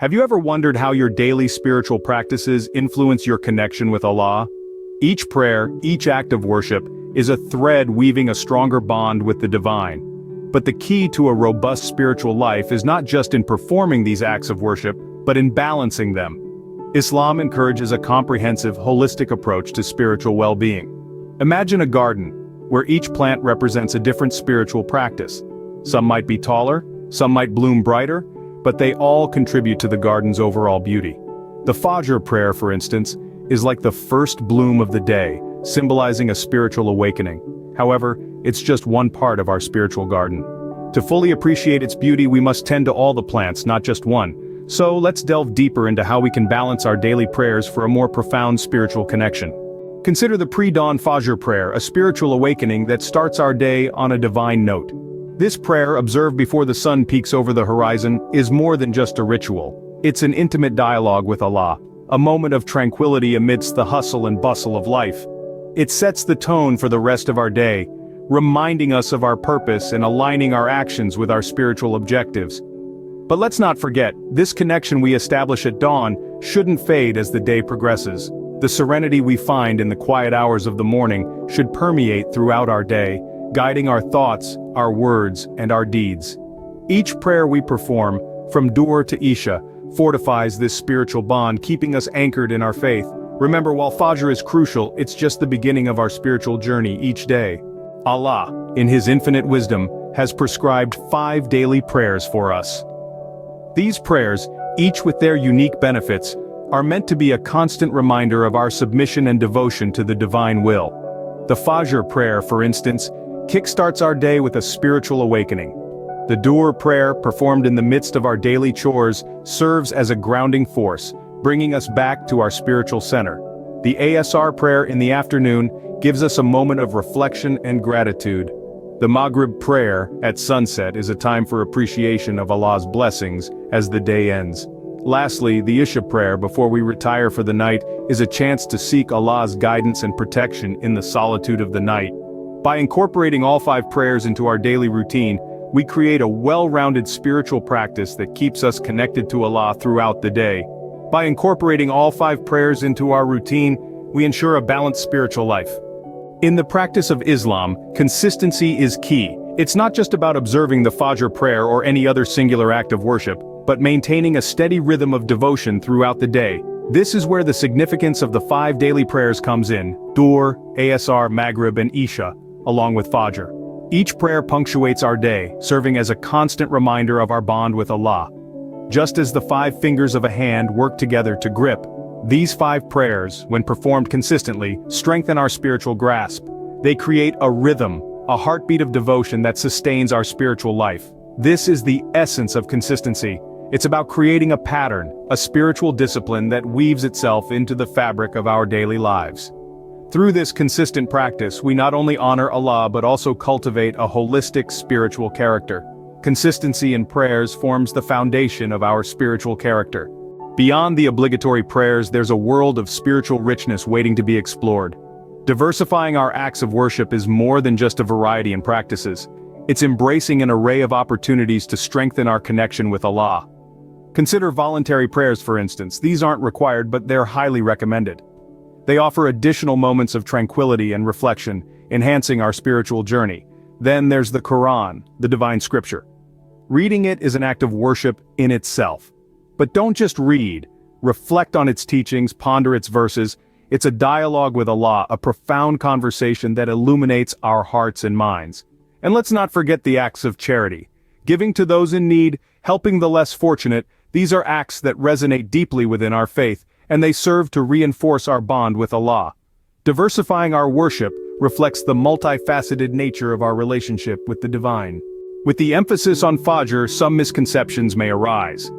Have you ever wondered how your daily spiritual practices influence your connection with Allah? Each prayer, each act of worship, is a thread weaving a stronger bond with the divine. But the key to a robust spiritual life is not just in performing these acts of worship, but in balancing them. Islam encourages a comprehensive, holistic approach to spiritual well-being. Imagine a garden, where each plant represents a different spiritual practice. Some might be taller, some might bloom brighter, but they all contribute to the garden's overall beauty. The Fajr prayer, for instance, is like the first bloom of the day, symbolizing a spiritual awakening. However, it's just one part of our spiritual garden. To fully appreciate its beauty, we must tend to all the plants, not just one. So let's delve deeper into how we can balance our daily prayers for a more profound spiritual connection. Consider the Predawn Fjer prayer, a spiritual awakening that starts our day on a divine note. This prayer, observed before the sun peaks over the horizon, is more than just a ritual. It's an intimate dialogue with Allah, a moment of tranquility amidst the hustle and bustle of life. It sets the tone for the rest of our day, reminding us of our purpose and aligning our actions with our spiritual objectives. But let's not forget, this connection we establish at dawn shouldn't fade as the day progresses. The serenity we find in the quiet hours of the morning should permeate throughout our day, guiding our thoughts, our words, and our deeds. Each prayer we perform, from Dhuhr to Isha, fortifies this spiritual bond, keeping us anchored in our faith. Remember, while Fajr is crucial, it's just the beginning of our spiritual journey each day. Allah, in His infinite wisdom, has prescribed 5 daily prayers for us. These prayers, each with their unique benefits, are meant to be a constant reminder of our submission and devotion to the divine will. The Fajr prayer, for instance, kickstarts our day with a spiritual awakening. The Dhuhr prayer, performed in the midst of our daily chores, serves as a grounding force, bringing us back to our spiritual center. The Asr prayer in the afternoon gives us a moment of reflection and gratitude. The Maghrib prayer at sunset is a time for appreciation of Allah's blessings as the day ends. Lastly, the Isha prayer before we retire for the night is a chance to seek Allah's guidance and protection in the solitude of the night. By incorporating all 5 prayers into our daily routine, we create a well-rounded spiritual practice that keeps us connected to Allah throughout the day. By incorporating all 5 prayers into our routine, we ensure a balanced spiritual life. In the practice of Islam, consistency is key. It's not just about observing the Fajr prayer or any other singular act of worship, but maintaining a steady rhythm of devotion throughout the day. This is where the significance of the 5 daily prayers comes in: Dhuhr, Asr, Maghrib, and Isha, along with Fajr. Each prayer punctuates our day, serving as a constant reminder of our bond with Allah. Just as the 5 fingers of a hand work together to grip, these 5 prayers, when performed consistently, strengthen our spiritual grasp. They create a rhythm, a heartbeat of devotion that sustains our spiritual life. This is the essence of consistency. It's about creating a pattern, a spiritual discipline that weaves itself into the fabric of our daily lives. Through this consistent practice, we not only honor Allah but also cultivate a holistic spiritual character. Consistency in prayers forms the foundation of our spiritual character. Beyond the obligatory prayers, there's a world of spiritual richness waiting to be explored. Diversifying our acts of worship is more than just a variety in practices. It's embracing an array of opportunities to strengthen our connection with Allah. Consider voluntary prayers, for instance. These aren't required, but they're highly recommended. They offer additional moments of tranquility and reflection, enhancing our spiritual journey. Then there's the Quran, the divine scripture. Reading it is an act of worship in itself. But don't just read. Reflect on its teachings, ponder its verses. It's a dialogue with Allah, a profound conversation that illuminates our hearts and minds. And let's not forget the acts of charity. Giving to those in need, helping the less fortunate, these are acts that resonate deeply within our faith, and they serve to reinforce our bond with Allah. Diversifying our worship reflects the multifaceted nature of our relationship with the divine. With the emphasis on Fajr, some misconceptions may arise.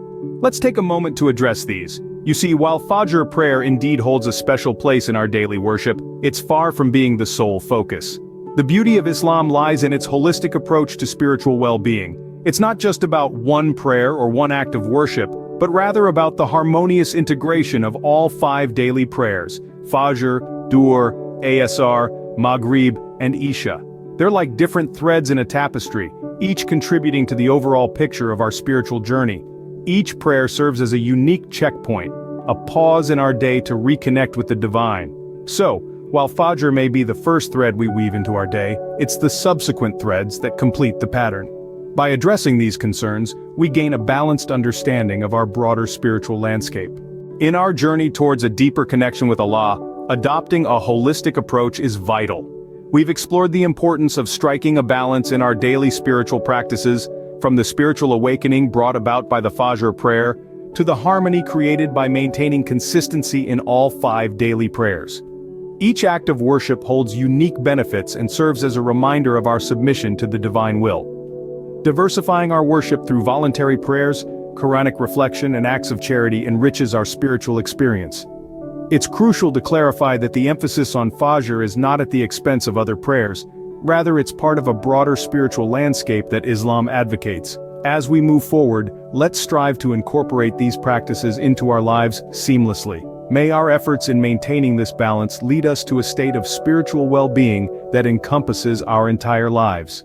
Let's take a moment to address these. You see, while Fajr prayer indeed holds a special place in our daily worship, it's far from being the sole focus. The beauty of Islam lies in its holistic approach to spiritual well-being. It's not just about one prayer or one act of worship, but rather about the harmonious integration of all 5 daily prayers: Fajr, Dhuhr, Asr, Maghrib, and Isha. They're like different threads in a tapestry, each contributing to the overall picture of our spiritual journey. Each prayer serves as a unique checkpoint, a pause in our day to reconnect with the divine. So, while Fajr may be the first thread we weave into our day, it's the subsequent threads that complete the pattern. By addressing these concerns, we gain a balanced understanding of our broader spiritual landscape. In our journey towards a deeper connection with Allah, adopting a holistic approach is vital. We've explored the importance of striking a balance in our daily spiritual practices, from the spiritual awakening brought about by the Fajr prayer, to the harmony created by maintaining consistency in all 5 daily prayers. Each act of worship holds unique benefits and serves as a reminder of our submission to the divine will. Diversifying our worship through voluntary prayers, Quranic reflection, and acts of charity enriches our spiritual experience. It's crucial to clarify that the emphasis on Fajr is not at the expense of other prayers, rather it's part of a broader spiritual landscape that Islam advocates. As we move forward, let's strive to incorporate these practices into our lives seamlessly. May our efforts in maintaining this balance lead us to a state of spiritual well-being that encompasses our entire lives.